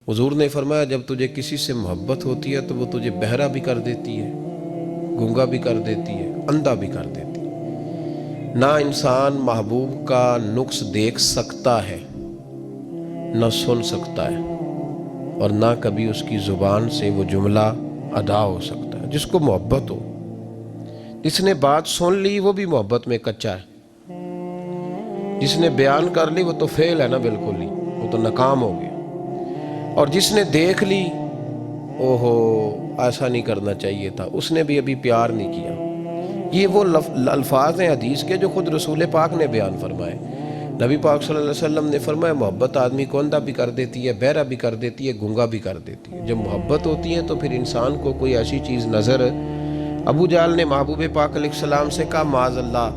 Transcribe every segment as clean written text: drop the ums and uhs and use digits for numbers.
حضور نے فرمایا جب تجھے کسی سے محبت ہوتی ہے تو وہ تجھے بہرا بھی کر دیتی ہے، گونگا بھی کر دیتی ہے، اندھا بھی کر دیتی ہے۔ نہ انسان محبوب کا نقص دیکھ سکتا ہے، نہ سن سکتا ہے، اور نہ کبھی اس کی زبان سے وہ جملہ ادا ہو سکتا ہے۔ جس کو محبت ہو، جس نے بات سن لی وہ بھی محبت میں کچا ہے، جس نے بیان کر لی وہ تو فیل ہے نا، بالکل ہی وہ تو ناکام ہو گیا، اور جس نے دیکھ لی اوہو ایسا نہیں کرنا چاہیے تھا، اس نے بھی ابھی پیار نہیں کیا۔ یہ وہ الفاظ ہیں حدیث کے جو خود رسول پاک نے بیان فرمائے۔ نبی پاک صلی اللہ علیہ وسلم نے فرمایا محبت آدمی کو اندھا بھی کر دیتی ہے، بہرا بھی کر دیتی ہے، گونگا بھی کر دیتی ہے۔ جب محبت ہوتی ہے تو پھر انسان کو کوئی ایسی چیز نظر، ابو جہل نے محبوب پاک علیہ السلام سے کہا معاذ اللہ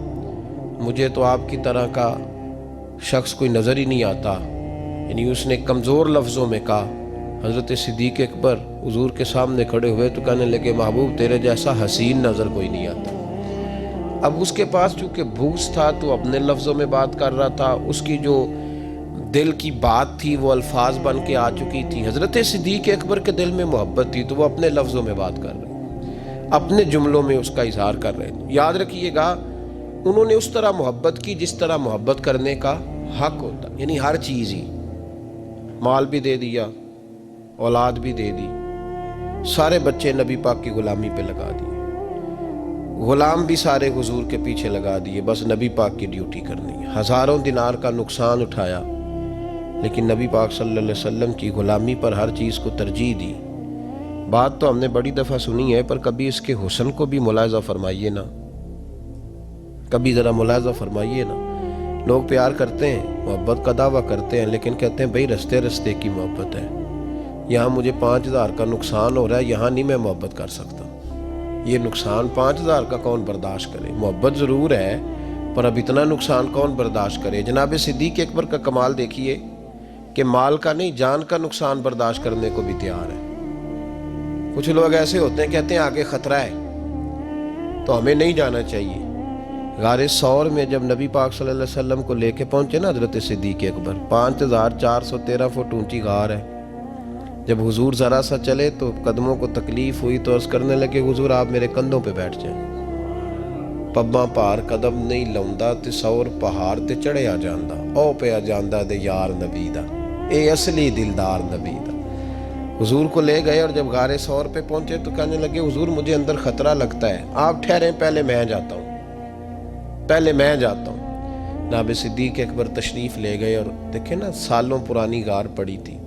مجھے تو آپ کی طرح کا شخص کوئی نظر ہی نہیں آتا، یعنی اس نے کمزور لفظوں میں کہا۔ حضرت صدیق اکبر حضور کے سامنے کھڑے ہوئے تو کہنے لگے محبوب تیرے جیسا حسین نظر کوئی نہیں آتا۔ اب اس کے پاس چونکہ بغض تھا تو اپنے لفظوں میں بات کر رہا تھا، اس کی جو دل کی بات تھی وہ الفاظ بن کے آ چکی تھی۔ حضرت صدیق اکبر کے دل میں محبت تھی تو وہ اپنے لفظوں میں بات کر رہے، اپنے جملوں میں اس کا اظہار کر رہے ہیں۔ یاد رکھیے گا انہوں نے اس طرح محبت کی جس طرح محبت کرنے کا حق ہوتا، یعنی ہر چیز ہی، مال بھی دے دیا، اولاد بھی دے دی، سارے بچے نبی پاک کی غلامی پہ لگا دیے، غلام بھی سارے حضور کے پیچھے لگا دیے، بس نبی پاک کی ڈیوٹی کرنی ہے۔ ہزاروں دینار کا نقصان اٹھایا لیکن نبی پاک صلی اللہ علیہ وسلم کی غلامی پر ہر چیز کو ترجیح دی۔ بات تو ہم نے بڑی دفعہ سنی ہے پر کبھی اس کے حسن کو بھی ملاحظہ فرمائیے نا، کبھی ذرا ملاحظہ فرمائیے نا۔ لوگ پیار کرتے ہیں، محبت کا دعویٰ کرتے ہیں لیکن کہتے ہیں بھئی رستے رستے کی محبت ہے، یہاں مجھے 5000 کا نقصان ہو رہا ہے، یہاں نہیں میں محبت کر سکتا۔ یہ نقصان 5000 کا کون برداشت کرے؟ محبت ضرور ہے پر اب اتنا نقصان کون برداشت کرے؟ جناب صدیق اکبر کا کمال دیکھیے کہ مال کا نہیں جان کا نقصان برداشت کرنے کو بھی تیار ہے۔ کچھ لوگ ایسے ہوتے ہیں کہتے ہیں آگے خطرہ ہے تو ہمیں نہیں جانا چاہیے۔ غار ثور میں جب نبی پاک صلی اللہ علیہ وسلم کو لے کے پہنچے نا حضرت صدیق اکبر، 5413 فٹ اونچی غار ہے، جب حضور ذرا سا چلے تو قدموں کو تکلیف ہوئی تو عرض کرنے لگے حضور آپ میرے کندھوں پہ بیٹھ جائیں۔ پباں پار قدم نہیں لاؤندا تے سور پہاڑ تے چڑھے آ جاندا، او پہ آ جاندا دے یار نبی دا، اے اصلی دلدار نبی دا۔ حضور کو لے گئے اور جب غار ثور پہ پہنچے تو کہنے لگے حضور مجھے اندر خطرہ لگتا ہے، آپ ٹھہریں پہلے میں جاتا ہوں، پہلے میں جاتا ہوں۔ جناب صدیق اکبر تشریف لے گئے اور دیکھیں نا سالوں پرانی غار پڑی تھی،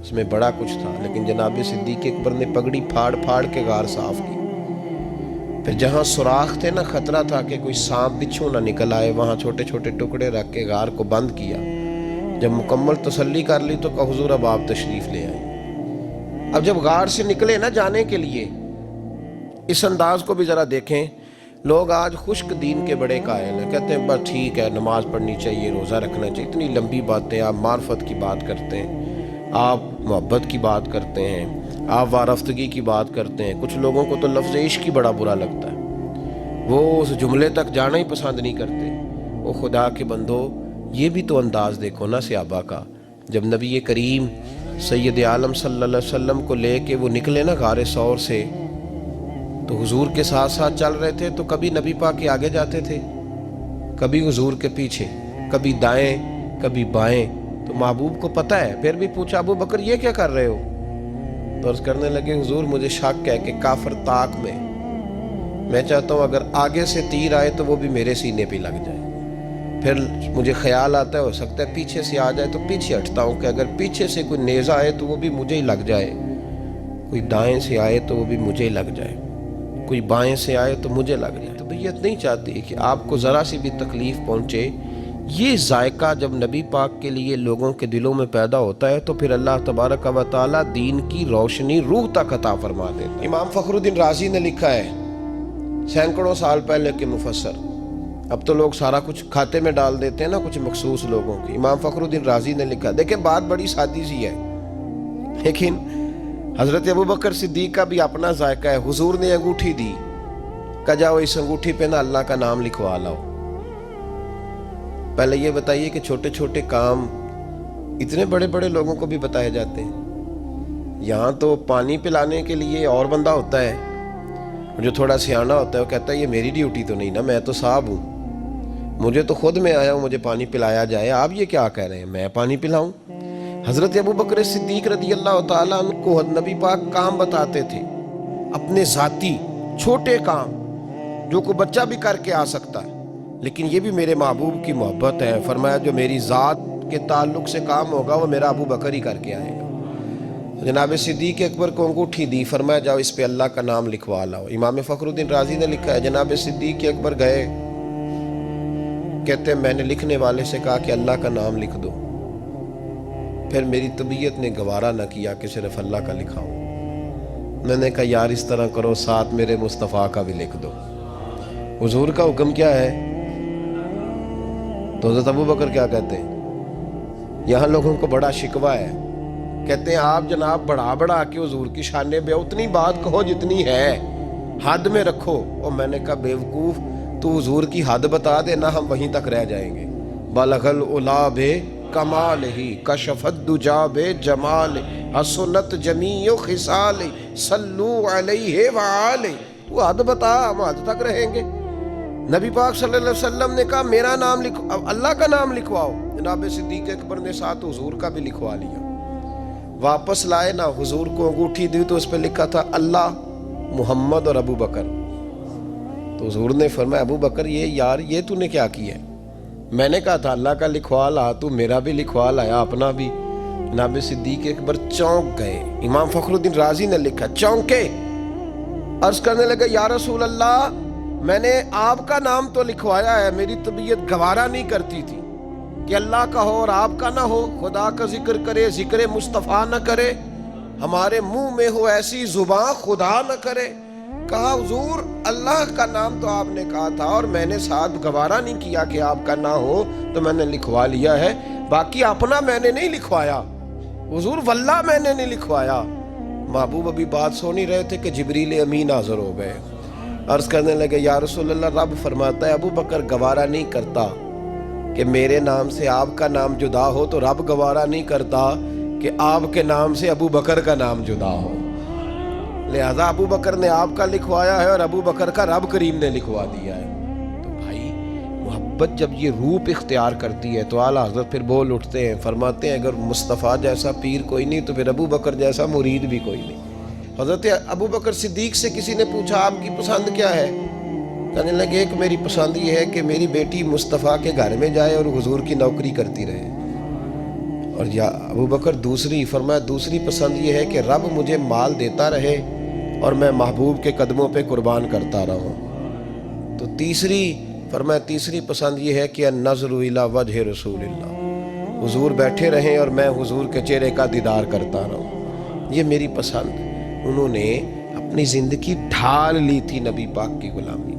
اس میں بڑا کچھ تھا لیکن جناب صدیق اکبر نے پگڑی پھاڑ پھاڑ کے غار صاف کی۔ پھر جہاں سوراخ تھے نا، خطرہ تھا کہ کوئی سانپ بچھو نہ نکل آئے، وہاں چھوٹے چھوٹے ٹکڑے رکھ کے غار کو بند کیا۔ جب مکمل تسلی کر لی تو کہا حضور اب آپ تشریف لے آئے۔ اب جب غار سے نکلے نا جانے کے لیے، اس انداز کو بھی ذرا دیکھیں۔ لوگ آج خشک دین کے بڑے قائل ہیں، کہتے ہیں بس ٹھیک ہے نماز پڑھنی چاہیے، روزہ رکھنا چاہیے، اتنی لمبی باتیں، آپ معرفت کی بات کرتے ہیں، آپ محبت کی بات کرتے ہیں، آپ وارفتگی کی بات کرتے ہیں۔ کچھ لوگوں کو تو لفظ عشق ہی بڑا برا لگتا ہے، وہ اس جملے تک جانا ہی پسند نہیں کرتے۔ وہ خدا کے بندو یہ بھی تو انداز دیکھو نا صحابہ کا، جب نبی کریم سید عالم صلی اللہ علیہ وسلم کو لے کے وہ نکلے نا غار ثور سے، تو حضور کے ساتھ ساتھ چل رہے تھے تو کبھی نبی پاک کے آگے جاتے تھے، کبھی حضور کے پیچھے، کبھی دائیں کبھی بائیں۔ تو محبوب کو پتہ ہے، پھر بھی پوچھا ابو بکر یہ کیا کر رہے ہو؟ تو عرض کرنے لگے حضور مجھے شک ہے کہ کافر طاق میں چاہتا ہوں اگر آگے سے تیر آئے تو وہ بھی میرے سینے پہ لگ جائے۔ پھر مجھے خیال آتا ہے ہو سکتا ہے پیچھے سے آ جائے تو پیچھے ہٹتا ہوں کہ اگر پیچھے سے کوئی نیزہ آئے تو وہ بھی مجھے ہی لگ جائے، کوئی دائیں سے آئے تو وہ بھی مجھے ہی لگ جائے، کوئی بائیں سے آئے تو مجھے لگ جائے۔ تو بیت نہیں چاہتی کہ آپ کو ذرا سی بھی تکلیف پہنچے۔ یہ ذائقہ جب نبی پاک کے لیے لوگوں کے دلوں میں پیدا ہوتا ہے تو پھر اللہ تبارک و تعالیٰ دین کی روشنی روح تک عطا فرما دیتا ہے۔ امام فخر الدین رازی نے لکھا ہے، سینکڑوں سال پہلے کے مفسر، اب تو لوگ سارا کچھ کھاتے میں ڈال دیتے ہیں نا کچھ مخصوص لوگوں کی۔ امام فخر الدین رازی نے لکھا، دیکھیں بات بڑی سادی سی ہے لیکن حضرت ابوبکر صدیق کا بھی اپنا ذائقہ ہے۔ حضور نے انگوٹھی دی، کہا جاؤ اس انگوٹھی پہ نا اللہ کا نام لکھوا لاؤ۔ پہلے یہ بتائیے کہ چھوٹے چھوٹے کام اتنے بڑے بڑے لوگوں کو بھی بتائے جاتے ہیں؟ یہاں تو پانی پلانے کے لیے اور بندہ ہوتا ہے، جو تھوڑا سیانا ہوتا ہے وہ کہتا ہے یہ میری ڈیوٹی تو نہیں نا، میں تو صاحب ہوں، مجھے تو خود میں آیا ہوں مجھے پانی پلایا جائے، آپ یہ کیا کہہ رہے ہیں میں پانی پلاؤں؟ حضرت ابو بکر صدیق رضی اللہ تعالیٰ عنہ کو نبی پاک کام بتاتے تھے، اپنے ذاتی چھوٹے کام جو کوئی بچہ بھی کر کے آ سکتا ہے، لیکن یہ بھی میرے محبوب کی محبت ہے، فرمایا جو میری ذات کے تعلق سے کام ہوگا وہ میرا ابو بکر ہی کر کے آئے گا۔ جناب صدیق اکبر کو انگوٹھی دی، فرمایا جاؤ اس پہ اللہ کا نام لکھوا لاؤ۔ امام فخر الدین رازی نے لکھا ہے جناب صدیق اکبر گئے، کہتے ہیں میں نے لکھنے والے سے کہا کہ اللہ کا نام لکھ دو، پھر میری طبیعت نے گوارا نہ کیا کہ صرف اللہ کا لکھاؤ، میں نے کہا یار اس طرح کرو ساتھ میرے مصطفیٰ کا بھی لکھ دو۔ حضور کا حکم کیا ہے؟ تو حضرت ابو بکر کیا کہتے ہیں؟ یہاں لوگوں کو بڑا شکوہ ہے، کہتے ہیں آپ جناب بڑھا کے حضور کی شانے بے اتنی بات کہو جتنی ہے، حد میں رکھو۔ اور میں نے کہا بیوقوف تو حضور کی حد بتا دے نا، ہم وہیں تک رہ جائیں گے۔ بالغ العلا بے کمال ہی کشف الدجا بے جمال حسنت جمیع خصال صلو علیہ وآلہ، تو حد بتا ہم حد تک رہیں گے۔ نبی پاک صلی اللہ علیہ وسلم نے کہا میرا نام لکھو، اللہ کا نام لکھواؤ۔ جناب صدیق اکبر نے ساتھ حضور کا بھی لکھوا لیا۔ واپس لائے نا، حضور کو انگوٹھی دی تو اس پہ لکھا تھا اللہ، محمد اور ابو بکر۔ تو حضور نے فرمایا ابو بکر یہ تو نے کیا کیا ہے؟ میں نے کہا تھا اللہ کا لکھوا لا، تو میرا بھی لکھوا لایا اپنا بھی۔ جناب صدیق اکبر چونک گئے۔ امام فخر الدین رازی نے لکھا چونکے، عرض کرنے لگا یا رسول اللہ میں نے آپ کا نام تو لکھوایا ہے، میری طبیعت گوارا نہیں کرتی تھی کہ اللہ کا ہو اور آپ کا نہ ہو، خدا کا ذکر کرے ذکر مصطفیٰ نہ کرے، ہمارے منہ میں ہو ایسی زبان خدا نہ کرے۔ کہا حضور اللہ کا نام تو آپ نے کہا تھا اور میں نے ساتھ گوارا نہیں کیا کہ آپ کا نہ ہو، تو میں نے لکھوا لیا ہے، باقی اپنا میں نے نہیں لکھوایا حضور، واللہ میں نے نہیں لکھوایا۔ محبوب ابھی بات سو نہیں رہے تھے کہ جبریل امین حاضر ہو گئے، عرض کرنے لگے یا رسول اللہ رب فرماتا ہے ابو بکر گوارا نہیں کرتا کہ میرے نام سے آپ کا نام جدا ہو، تو رب گوارا نہیں کرتا کہ آپ کے نام سے ابو بکر کا نام جدا ہو، لہذا ابو بکر نے آپ کا لکھوایا ہے اور ابو بکر کا رب کریم نے لکھوا دیا ہے۔ تو بھائی محبت جب یہ روپ اختیار کرتی ہے تو اعلیٰ حضرت پھر بول اٹھتے ہیں، فرماتے ہیں اگر مصطفیٰ جیسا پیر کوئی نہیں تو پھر ابو بکر جیسا مرید بھی کوئی نہیں۔ حضرت ابو بکر صدیق سے کسی نے پوچھا آپ کی پسند کیا ہے؟ کہنے لگے ایک میری پسند یہ ہے کہ میری بیٹی مصطفیٰ کے گھر میں جائے اور حضور کی نوکری کرتی رہے، اور یا ابو بکر دوسری، فرمایا دوسری پسند یہ ہے کہ رب مجھے مال دیتا رہے اور میں محبوب کے قدموں پہ قربان کرتا رہوں، تو تیسری، فرمایا تیسری پسند یہ ہے کہ النظر الی وجہ رسول اللہ، حضور بیٹھے رہیں اور میں حضور کے چہرے کا دیدار کرتا رہوں، یہ میری پسند۔ انہوں نے اپنی زندگی ڈھال لی تھی نبی پاک کی غلامی،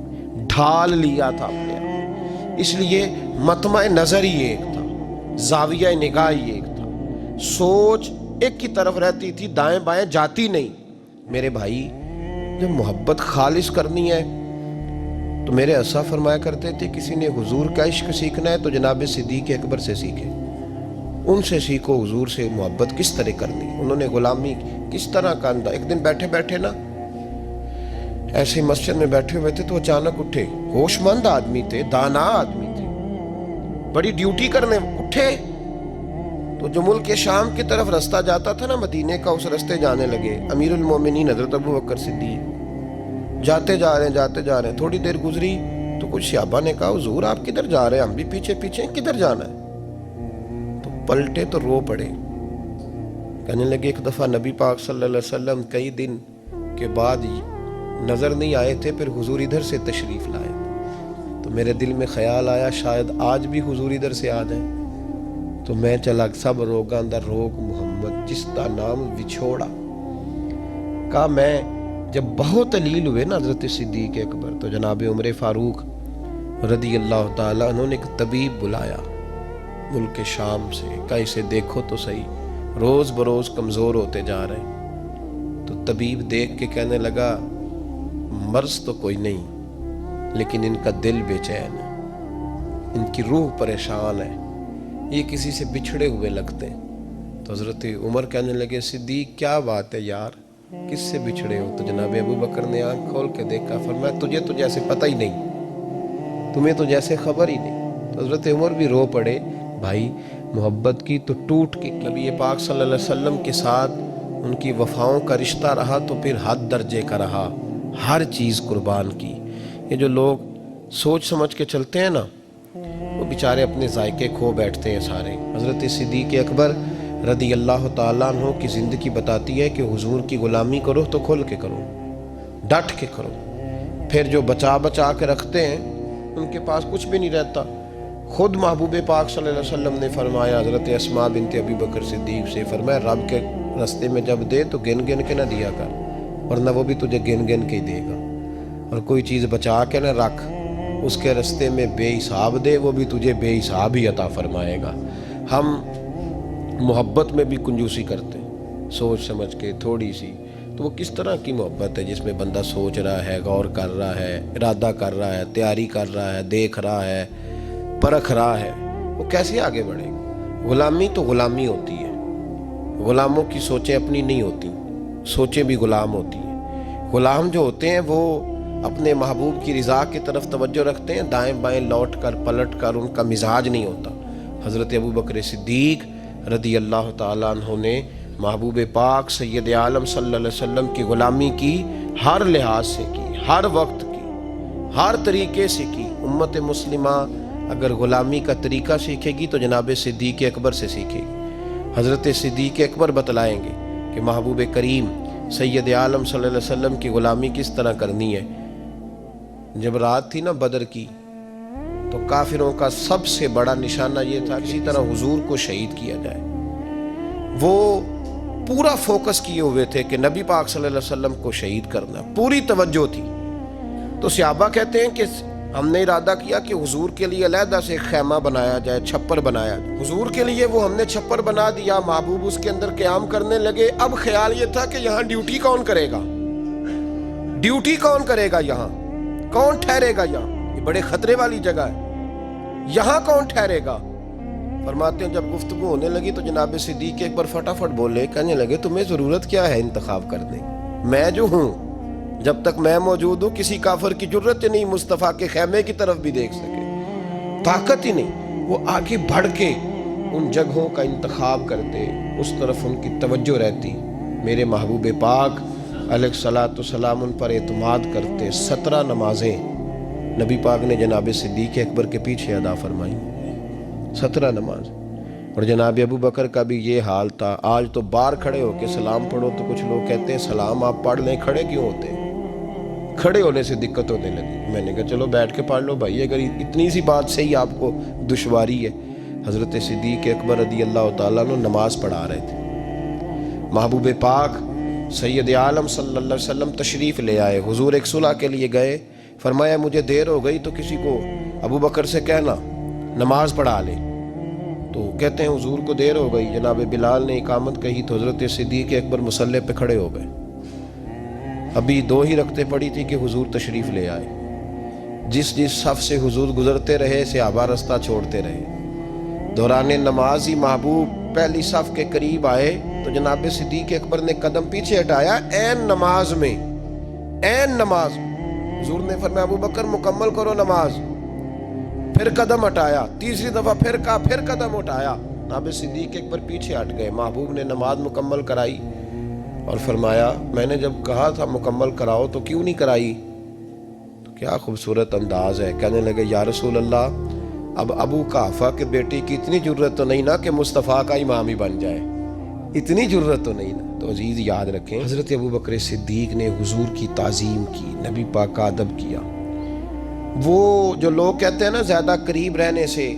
ڈھال لیا تھا اپنے آپ، اس لیے مطمع نظر ہی ایک تھا، زاویہ نگاہ ہی ایک تھا، سوچ ایک کی طرف رہتی تھی، دائیں بائیں جاتی نہیں۔ میرے بھائی جب محبت خالص کرنی ہے تو میرے اسا فرمایا کرتے تھے کسی نے حضور کا عشق سیکھنا ہے تو جناب صدیق اکبر سے سیکھے، ان سے سیکھو حضور سے محبت کس طرح کرنی، انہوں نے غلامی کس طرح کا انداز۔ ایک دن بیٹھے بیٹھے نا ایسے مسجد میں بیٹھے ہوئے تھے تو اچانک اٹھے، ہوش مند آدمی تھے، دانا آدمی تھے، بڑی ڈیوٹی کرنے اٹھے، تو جو ملک شام کی طرف رستہ جاتا تھا نا مدینے کا، اس رستے جانے لگے۔ امیر المومنین حضرت ابو بکر صدیق جاتے جا رہے ہیں، تھوڑی دیر گزری تو کچھ صحابہ نے کہا حضور آپ کدھر جا رہے ہیں؟ ہم بھی پیچھے پیچھے، کدھر جانا ہے؟ تو پلٹے تو رو پڑے، کہنے لگے ایک دفعہ نبی پاک صلی اللہ علیہ وسلم کئی دن کے بعد نظر نہیں آئے تھے، پھر حضور ادھر سے تشریف لائے، تو میرے دل میں خیال آیا شاید آج بھی حضور ادھر سے آ جائیں، تو میں چلا سب روگاں دا روگ محمد جس دا نام وچھوڑا۔ کہا میں جب بہت علیل ہوئے نا حضرت صدیق اکبر، تو جناب عمر فاروق رضی اللہ تعالیٰ انہوں نے ایک طبیب بلایا ملک شام سے، کہا اسے دیکھو تو صحیح، روز بروز کمزور ہوتے جا رہے ہیں۔ تو طبیب دیکھ کے کہنے لگا مرض تو کوئی نہیں لیکن ان کا دل بے چین ہے، ان کی روح پریشان ہے، یہ کسی سے بچھڑے ہوئے لگتے ہیں، تو حضرت عمر کہنے لگے صدیق کیا بات ہے یار، کس سے بچھڑے ہو؟ تو جناب ابو بکر نے آنکھ کھول کے دیکھا، فرمایا تجھے تو جیسے پتہ ہی نہیں، تمہیں تو جیسے خبر ہی نہیں۔ تو حضرت عمر بھی رو پڑے، بھائی محبت کی تو ٹوٹ کے نبی پاک صلی اللہ علیہ وسلم کے ساتھ ان کی وفاؤں کا رشتہ رہا تو پھر حد درجے کا رہا، ہر چیز قربان کی۔ یہ جو لوگ سوچ سمجھ کے چلتے ہیں نا، وہ بیچارے اپنے ذائقے کھو بیٹھتے ہیں سارے۔ حضرت صدیق اکبر رضی اللہ تعالیٰ عنہ کی زندگی بتاتی ہے کہ حضور کی غلامی کرو تو کھل کے کرو، ڈٹ کے کرو، پھر جو بچا بچا کے رکھتے ہیں ان کے پاس کچھ بھی نہیں رہتا۔ خود محبوب پاک صلی اللہ علیہ وسلم نے فرمایا حضرت اسماء بنت ابی بکر صدیق سے، فرمایا رب کے رستے میں جب دے تو گن گن کے نہ دیا کر، ورنہ وہ بھی تجھے گن گن کے ہی دے گا، اور کوئی چیز بچا کے نہ رکھ، اس کے رستے میں بے حساب دے، وہ بھی تجھے بے حساب ہی عطا فرمائے گا۔ ہم محبت میں بھی کنجوسی کرتے ہیں، سوچ سمجھ کے تھوڑی سی، تو وہ کس طرح کی محبت ہے جس میں بندہ سوچ رہا ہے، غور کر رہا ہے، ارادہ کر رہا ہے، تیاری کر رہا ہے، دیکھ رہا ہے، پرکھ رہا ہے، وہ کیسے آگے بڑھے گا؟ غلامی تو غلامی ہوتی ہے، غلاموں کی سوچیں اپنی نہیں ہوتی، سوچیں بھی غلام ہوتی ہیں۔ غلام جو ہوتے ہیں وہ اپنے محبوب کی رضا کی طرف توجہ رکھتے ہیں، دائیں بائیں لوٹ کر پلٹ کر ان کا مزاج نہیں ہوتا۔ حضرت ابو بکر صدیق رضی اللہ تعالیٰ عنہ نے محبوب پاک سید عالم صلی اللہ علیہ وسلم کی غلامی کی، ہر لحاظ سے کی، ہر وقت کی، ہر طریقے سے کی۔ امت مسلمہ اگر غلامی کا طریقہ سیکھے گی تو جناب صدیق اکبر سے سیکھے گی۔ حضرت صدیق اکبر بتلائیں گے کہ محبوب کریم سید عالم صلی اللہ علیہ وسلم کی غلامی کس طرح کرنی ہے۔ جب رات تھی نا بدر کی، تو کافروں کا سب سے بڑا نشانہ یہ تھا کسی طرح حضور کو شہید کیا جائے۔ وہ پورا فوکس کیے ہوئے تھے کہ نبی پاک صلی اللہ علیہ وسلم کو شہید کرنا، پوری توجہ تھی۔ تو صحابہ کہتے ہیں کہ ہم نے ارادہ کیا کہ حضور کے لیے علیحدہ سے خیمہ بنایا جائے، چھپر بنایا جائے۔ حضور کے لیے وہ ہم نے چھپر بنا دیا، محبوب اس کے اندر قیام کرنے لگے۔ اب خیال یہ تھا کہ یہاں ڈیوٹی کون کرے گا، ڈیوٹی کون کرے گا، یہاں کون ٹھہرے گا، یہاں یہ بڑے خطرے والی جگہ ہے، یہاں کون ٹھہرے گا۔ فرماتے ہیں جب گفتگو ہونے لگی تو جناب صدیق اکبر فٹافٹ بولے، کہنے لگے تمہیں ضرورت کیا ہے انتخاب کرنے، میں جو ہوں، جب تک میں موجود ہوں کسی کافر کی جرت ہی نہیں مصطفیٰ کے خیمے کی طرف بھی دیکھ سکے، طاقت ہی نہیں۔ وہ آگے بڑھ کے ان جگہوں کا انتخاب کرتے، اس طرف ان کی توجہ رہتی۔ میرے محبوب پاک علیہ الصلوۃ والسلام ان پر اعتماد کرتے۔ 17 نمازیں نبی پاک نے جناب صدیق اکبر کے پیچھے ادا فرمائی، 17 نماز۔ اور جناب ابو بکر کا بھی یہ حال تھا۔ آج تو باہر کھڑے ہو کے سلام پڑھو تو کچھ لوگ کہتے ہیں سلام آپ پڑھ لیں، کھڑے کیوں ہوتے ہیں؟ کھڑے ہونے سے دقت ہونے لگی۔ میں نے کہا چلو بیٹھ کے پڑھ لو بھائی، اگر اتنی سی بات سے ہی آپ کو دشواری ہے۔ حضرت صدیق اکبر رضی اللہ تعالیٰ عنہ نماز پڑھا رہے تھے، محبوب پاک سید عالم صلی اللہ علیہ وسلم تشریف لے آئے۔ حضور ایک صلح کے لیے گئے، فرمایا مجھے دیر ہو گئی تو کسی کو ابو بکر سے کہنا نماز پڑھا لے۔ تو کہتے ہیں حضور کو دیر ہو گئی، جناب بلال نے اقامت کہی تو حضرت صدیق اکبر مصلی پہ کھڑے ہو گئے۔ ابھی 2 ہی رکعتیں پڑی تھی کہ حضور تشریف لے آئے۔ جس صف سے حضور گزرتے رہے صحابہ رستہ چھوڑتے رہے۔ دوران نماز ہی محبوب پہلی صف کے قریب آئے تو جناب صدیق اکبر نے قدم پیچھے ہٹایا، عین نماز میں، عین نماز۔ حضور نے فرمایا ابو بکر مکمل کرو نماز، پھر قدم ہٹایا، تیسری دفعہ پھر کہا، پھر قدم ہٹایا۔ جناب صدیق اکبر پیچھے ہٹ گئے۔ محبوب نے نماز مکمل کرائی اور فرمایا میں نے جب کہا تھا مکمل کراؤ تو کیوں نہیں کرائی؟ تو کیا خوبصورت انداز ہے۔ کہنے لگے یا رسول اللہ، اب ابو قحافہ کے بیٹی کی اتنی جرت تو نہیں نا کہ مصطفیٰ کا امام ہی بن جائے، اتنی جرت تو نہیں نا۔ تو عزیز یاد رکھیں، حضرت ابو بکر صدیق نے حضور کی تعظیم کی، نبی پاک کا ادب کیا۔ وہ جو لوگ کہتے ہیں نا زیادہ قریب رہنے سے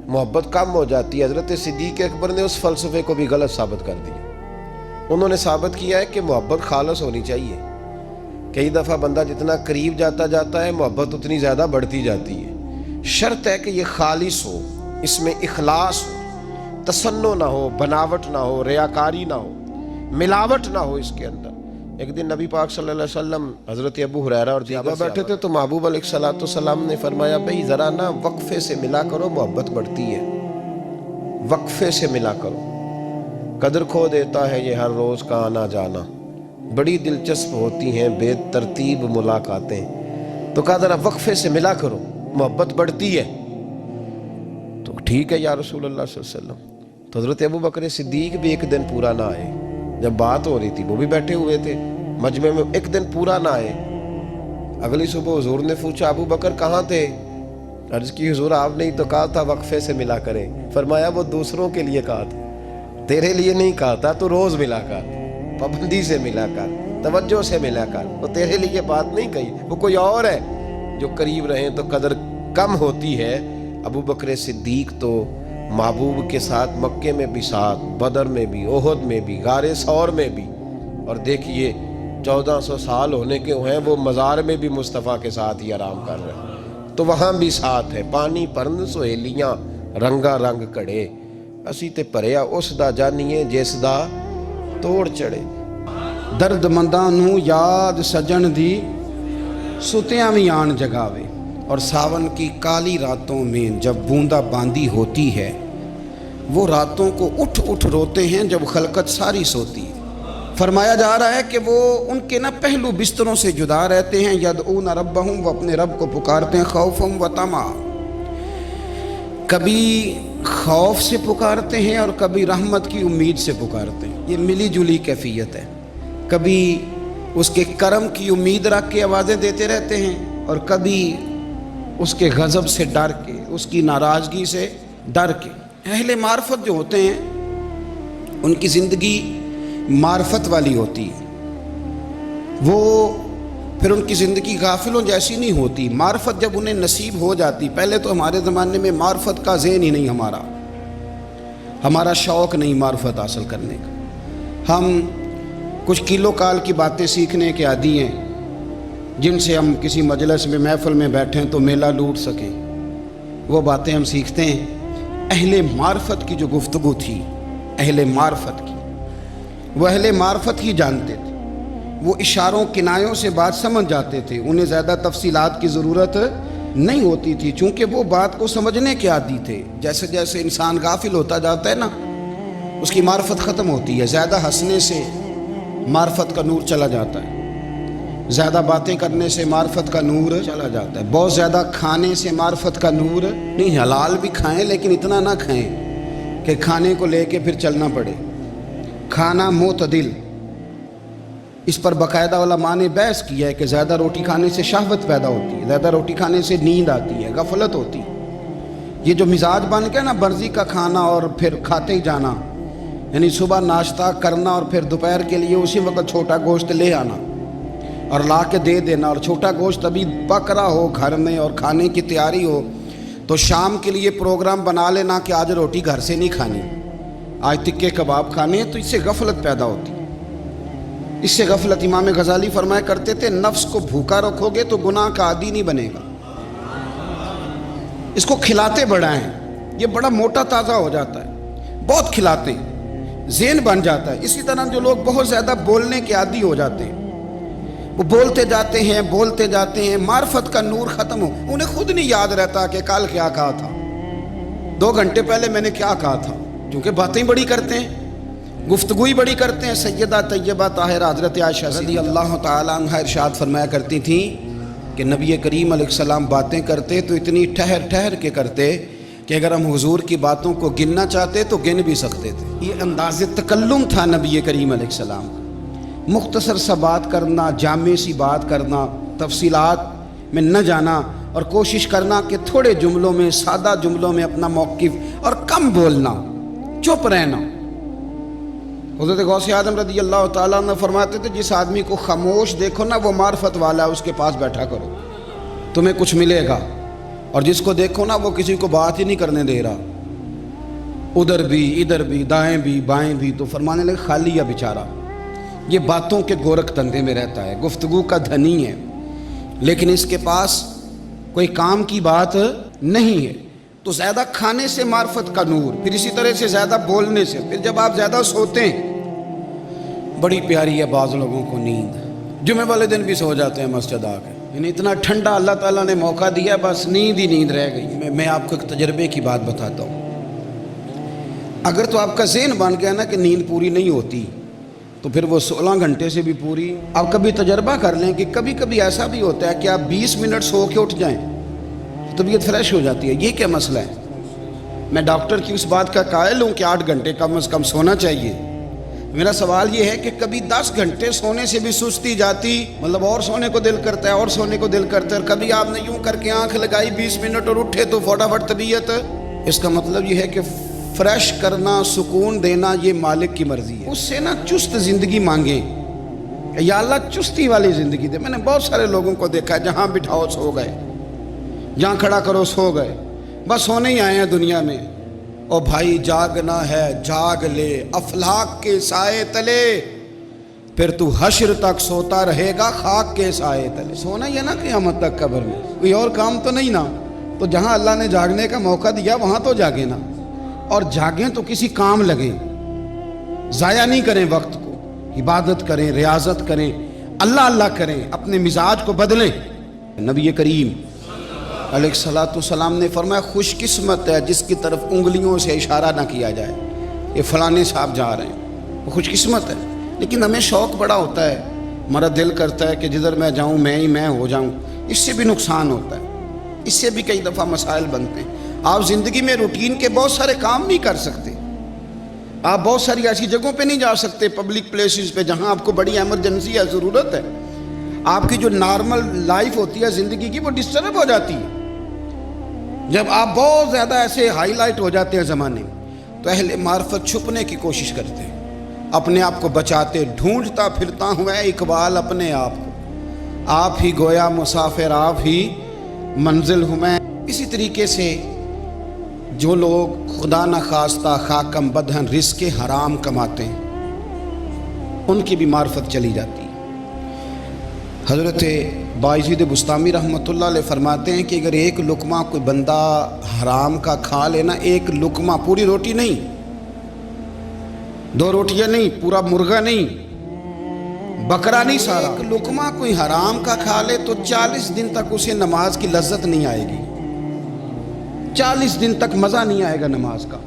محبت کم ہو جاتی ہے، حضرت صدیق اکبر نے اس فلسفے کو بھی غلط ثابت کر دیا۔ انہوں نے ثابت کیا ہے کہ محبت خالص ہونی چاہیے۔ کئی دفعہ بندہ جتنا قریب جاتا ہے محبت اتنی زیادہ بڑھتی جاتی ہے۔ شرط ہے کہ یہ خالص ہو، اس میں اخلاص ہو، تصنع نہ ہو، بناوٹ نہ ہو، ریاکاری نہ ہو، ملاوٹ نہ ہو اس کے اندر۔ ایک دن نبی پاک صلی اللہ علیہ وسلم حضرت ابو ہریرہ اور صحابہ بیٹھے تھے تو محبوب علیہ الصلوۃ والسلام نے فرمایا بھئی ذرا نا وقفے سے ملا کرو، محبت بڑھتی ہے، وقفے سے ملا کرو۔ قدر کھو دیتا ہے یہ ہر روز کا آنا جانا، بڑی دلچسپ ہوتی ہیں بے ترتیب ملاقاتیں، تو کہا ذرا وقفے سے ملا کرو، محبت بڑھتی ہے۔ تو ٹھیک ہے یا رسول اللہ صلی اللہ علیہ وسلم۔ تو حضرت ابو بکر صدیق بھی ایک دن پورا نہ آئے، جب بات ہو رہی تھی وہ بھی بیٹھے ہوئے تھے مجمع میں، ایک دن پورا نہ آئے۔ اگلی صبح حضور نے پوچھا ابو بکر کہاں تھے؟ عرض کی حضور آپ نے تو کہا تھا وقفے سے ملا کریں۔ فرمایا وہ دوسروں کے لیے کہا تھا، تیرے لیے نہیں کہا تھا، تو روز ملا کر، پابندی سے ملا کر، توجہ سے ملا کر، وہ تیرے لیے بات نہیں کہی، وہ کوئی اور ہے۔ جو قریب رہیں تو قدر کم ہوتی ہے۔ ابو بکر صدیق تو محبوب کے ساتھ مکے میں بھی ساتھ، بدر میں بھی، احد میں بھی، غار ثور میں بھی، اور دیکھیے 1400 سال ہونے کے ہیں وہ مزار میں بھی مصطفیٰ کے ساتھ ہی آرام کر رہے ہیں، تو وہاں بھی ساتھ ہے۔ پانی پرن سہیلیاں رنگا رنگ کڑے، اسی تے پریا اس دا جانیے جس دا توڑ چڑھے۔ درد منداں نوں یاد سجن دی ستیاں بھی آن جگاوے۔ اور ساون کی کالی راتوں میں جب بوندا باندی ہوتی ہے، وہ راتوں کو اٹھ اٹھ روتے ہیں جب خلقت ساری سوتی ہے۔ فرمایا جا رہا ہے کہ وہ ان کے نہ پہلو بستروں سے جدا رہتے ہیں، یدعون ربہم، وہ اپنے رب کو پکارتے ہیں، خوفم و طمعا، کبھی خوف سے پکارتے ہیں اور کبھی رحمت کی امید سے پکارتے ہیں۔ یہ ملی جلی کیفیت ہے، کبھی اس کے کرم کی امید رکھ کے آوازیں دیتے رہتے ہیں اور کبھی اس کے غضب سے ڈر کے، اس کی ناراضگی سے ڈر کے۔ اہل معرفت جو ہوتے ہیں ان کی زندگی معرفت والی ہوتی ہے، وہ پھر ان کی زندگی غافلوں جیسی نہیں ہوتی۔ معرفت جب انہیں نصیب ہو جاتی، پہلے تو ہمارے زمانے میں معرفت کا ذہن ہی نہیں، ہمارا شوق نہیں معرفت حاصل کرنے کا۔ ہم کچھ کلو کال کی باتیں سیکھنے کے عادی ہیں، جن سے ہم کسی مجلس میں محفل میں بیٹھیں تو میلہ لوٹ سکیں، وہ باتیں ہم سیکھتے ہیں۔ اہل معرفت کی جو گفتگو تھی، اہل معرفت کی، وہ اہل معرفت ہی جانتے تھے، وہ اشاروں کنایوں سے بات سمجھ جاتے تھے، انہیں زیادہ تفصیلات کی ضرورت نہیں ہوتی تھی، چونکہ وہ بات کو سمجھنے کے عادی تھے۔ جیسے جیسے انسان غافل ہوتا جاتا ہے نا، اس کی معرفت ختم ہوتی ہے۔ زیادہ ہنسنے سے معرفت کا نور چلا جاتا ہے، زیادہ باتیں کرنے سے معرفت کا نور چلا جاتا ہے، بہت زیادہ کھانے سے معرفت کا نور نہیں۔ حلال بھی کھائیں لیکن اتنا نہ کھائیں کہ کھانے کو لے کے پھر چلنا پڑے۔ کھانا معتدل، اس پر باقاعدہ علماء نے بحث کیا ہے کہ زیادہ روٹی کھانے سے شہوت پیدا ہوتی ہے، زیادہ روٹی کھانے سے نیند آتی ہے، غفلت ہوتی ہے۔ یہ جو مزاج بن گیا نا مرضی کا کھانا اور پھر کھاتے ہی جانا، یعنی صبح ناشتہ کرنا اور پھر دوپہر کے لیے اسی وقت چھوٹا گوشت لے آنا اور لا کے دے دینا، اور چھوٹا گوشت ابھی پک رہا ہو گھر میں اور کھانے کی تیاری ہو تو شام کے لیے پروگرام بنا لینا کہ آج روٹی گھر سے نہیں کھانی، آج تکے کباب کھانے ہیں، تو اس سے غفلت پیدا ہوتی۔ اس سے غفلت، امام غزالی فرمایا کرتے تھے نفس کو بھوکا رکھو گے تو گناہ کا عادی نہیں بنے گا، اس کو کھلاتے بڑھائیں، یہ بڑا موٹا تازہ ہو جاتا ہے، بہت کھلاتے ہیں، ذہن بن جاتا ہے۔ اسی طرح جو لوگ بہت زیادہ بولنے کے عادی ہو جاتے ہیں، وہ بولتے جاتے ہیں، معرفت کا نور ختم ہو، انہیں خود نہیں یاد رہتا کہ کل کیا کہا تھا، 2 گھنٹے پہلے میں نے کیا کہا تھا، کیونکہ باتیں بڑی کرتے ہیں، گفتگوئی بڑی کرتے ہیں۔ سیدہ طیبہ طاہرہ حضرت عائشہ رضی اللہ تعالیٰ عنہ ارشاد فرمایا کرتی تھیں کہ نبی کریم علیہ السلام باتیں کرتے تو اتنی ٹھہر ٹھہر کے کرتے کہ اگر ہم حضور کی باتوں کو گننا چاہتے تو گن بھی سکتے تھے۔ یہ انداز تکلم تھا نبی کریم علیہ السلام، مختصر سا بات کرنا، جامع سی بات کرنا، تفصیلات میں نہ جانا، اور کوشش کرنا کہ تھوڑے جملوں میں، سادہ جملوں میں اپنا موقف، اور کم بولنا، چپ رہنا۔ حضرت غوث اعظم رضی اللہ تعالیٰ عنہ فرماتے تھے جس آدمی کو خاموش دیکھو نا وہ معرفت والا ہے، اس کے پاس بیٹھا کرو، تمہیں کچھ ملے گا، اور جس کو دیکھو نا وہ کسی کو بات ہی نہیں کرنے دے رہا، ادھر بھی ادھر بھی، دائیں بھی بائیں بھی، تو فرمانے لگے خالی یا بیچارہ، یہ باتوں کے گورکھ دھندے میں رہتا ہے، گفتگو کا دھنی ہے، لیکن اس کے پاس کوئی کام کی بات نہیں ہے۔ تو زیادہ کھانے سے معرفت کا نور، پھر اسی طرح سے زیادہ بولنے سے، پھر جب آپ زیادہ سوتے ہیں، بڑی پیاری ہے بعض لوگوں کو نیند، جمعے والے دن بھی سو جاتے ہیں مسجد آ کے، یعنی اتنا ٹھنڈا اللہ تعالیٰ نے موقع دیا، بس نیند ہی نیند رہ گئی۔ میں آپ کو ایک تجربے کی بات بتاتا ہوں۔ اگر تو آپ کا ذہن بن گیا نا کہ نیند پوری نہیں ہوتی تو پھر وہ 16 گھنٹے سے بھی پوری. آپ کبھی تجربہ کر لیں کہ کبھی کبھی ایسا بھی ہوتا ہے کہ آپ 20 منٹ سو کے اٹھ جائیں, طبیعت فریش ہو جاتی ہے. یہ کیا مسئلہ ہے؟ میں ڈاکٹر کی اس بات کا قائل ہوں کہ 8 گھنٹے کم از کم سونا چاہیے. میرا سوال یہ ہے کہ کبھی 10 گھنٹے سونے سے بھی سستی جاتی, مطلب اور سونے کو دل کرتا ہے اور سونے کو دل کرتا ہے, اور کبھی آپ نے یوں کر کے آنکھ لگائی 20 منٹ اور اٹھے تو فٹافٹ طبیعت. اس کا مطلب یہ ہے کہ فریش کرنا, سکون دینا یہ مالک کی مرضی ہے. اس سے نا چست زندگی مانگیں, یا اللہ چستی والی زندگی دے. میں نے بہت سارے لوگوں کو دیکھا ہے جہاں بٹھاؤ سو گئے, جہاں کھڑا کرو سو گئے, بس سونے ہی آئے ہیں دنیا میں. اور بھائی جاگنا ہے جاگ لے افلاک کے سائے تلے, پھر تو حشر تک سوتا رہے گا خاک کے سائے تلے. سونا ہی ہے نا قیامت تک قبر میں, کوئی اور کام تو نہیں نا. تو جہاں اللہ نے جاگنے کا موقع دیا وہاں تو جاگے نا, اور جاگیں تو کسی کام لگیں, ضائع نہیں کریں وقت کو, عبادت کریں, ریاضت کریں, اللہ اللہ کریں, اپنے مزاج کو بدلیں. نبی کریم علیہ الصلوۃ والسلام نے فرمایا خوش قسمت ہے جس کی طرف انگلیوں سے اشارہ نہ کیا جائے, یہ فلانے صاحب جا رہے ہیں, وہ خوش قسمت ہے. لیکن ہمیں شوق بڑا ہوتا ہے, ہمارا دل کرتا ہے کہ جدھر میں جاؤں میں ہی میں ہو جاؤں. اس سے بھی نقصان ہوتا ہے, اس سے بھی کئی دفعہ مسائل بنتے ہیں. آپ زندگی میں روٹین کے بہت سارے کام نہیں کر سکتے, آپ بہت ساری ایسی جگہوں پہ نہیں جا سکتے, پبلک پلیسز پہ جہاں آپ کو بڑی ایمرجنسی ہے, ضرورت ہے. آپ کی جو نارمل لائف ہوتی ہے زندگی کی وہ ڈسٹرب ہو جاتی ہے. جب آپ بہت زیادہ ایسے ہائی لائٹ ہو جاتے ہیں زمانے میں, تو اہل معرفت چھپنے کی کوشش کرتے ہیں, اپنے آپ کو بچاتے. ڈھونڈتا پھرتا ہوں اے اقبال اپنے آپ کو, آپ ہی گویا مسافر آپ ہی منزل ہوں میں. اسی طریقے سے جو لوگ خدا نخواستہ خاکم بدہن رزق حرام کماتے ہیں ان کی بھی معرفت چلی جاتی ہے. حضرت بایزید بسطامی رحمۃ اللہ علیہ فرماتے ہیں کہ اگر ایک لقمہ کوئی بندہ حرام کا کھا لینا, ایک لقمہ, پوری روٹی نہیں, 2 روٹیاں نہیں, پورا مرغا نہیں, بکرا نہیں, سارا ایک لقمہ کوئی حرام کا کھا لے تو 40 دن تک اسے نماز کی لذت نہیں آئے گی, 40 دن تک مزہ نہیں آئے گا نماز کا.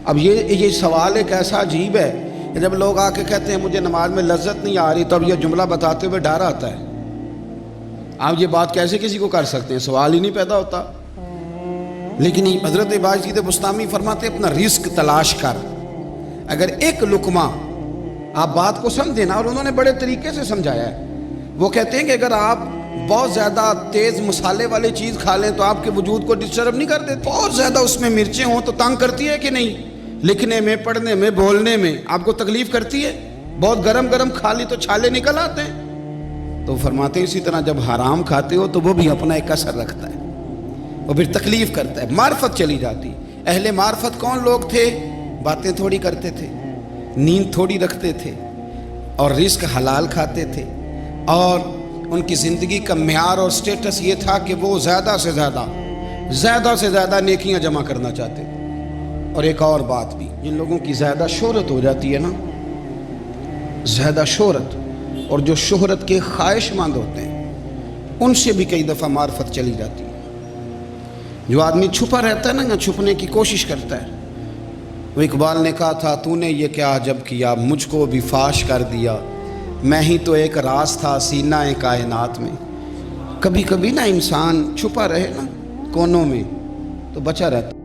اب یہ سوال ایک ایسا عجیب ہے کہ جب لوگ آ کے کہتے ہیں مجھے نماز میں لذت نہیں آ رہی, تو اب یہ جملہ بتاتے ہوئے ڈر آتا ہے. آپ یہ بات کیسے کسی کو کر سکتے ہیں, سوال ہی نہیں پیدا ہوتا. لیکن حضرت بایزید بسطامی فرماتے اپنا رزق تلاش کر. اگر ایک لقمہ, آپ بات کو سمجھیں نا, اور انہوں نے بڑے طریقے سے سمجھایا ہے. وہ کہتے ہیں کہ اگر آپ بہت زیادہ تیز مسالے والی چیز کھا لیں تو آپ کے وجود کو ڈسٹرب نہیں کر دیتے. بہت زیادہ اس میں مرچیں ہوں تو تنگ کرتی ہے کہ نہیں, لکھنے میں, پڑھنے میں, بولنے میں آپ کو تکلیف کرتی ہے. بہت گرم گرم کھا لی تو چھالے نکل آتے ہیں. تو فرماتے ہیں اسی طرح جب حرام کھاتے ہو تو وہ بھی اپنا ایک اثر رکھتا ہے, وہ پھر تکلیف کرتا ہے, معرفت چلی جاتی. اہل معرفت کون لوگ تھے؟ باتیں تھوڑی کرتے تھے, نیند تھوڑی رکھتے تھے, اور رزق حلال کھاتے تھے, اور ان کی زندگی کا معیار اور سٹیٹس یہ تھا کہ وہ زیادہ سے زیادہ نیکیاں جمع کرنا چاہتے تھے. اور ایک اور بات بھی, جن لوگوں کی زیادہ شہرت ہو جاتی ہے نا, زیادہ شہرت, اور جو شہرت کے خواہش مند ہوتے ہیں ان سے بھی کئی دفعہ معرفت چلی جاتی ہے. جو آدمی چھپا رہتا ہے نا, یا چھپنے کی کوشش کرتا ہے, وہ اقبال نے کہا تھا تو نے یہ کیا عجب کیا, مجھ کو بھی فاش کر دیا, میں ہی تو ایک راز تھا سینہ کائنات میں. کبھی کبھی نا انسان چھپا رہے نا کونوں میں تو بچا رہتا.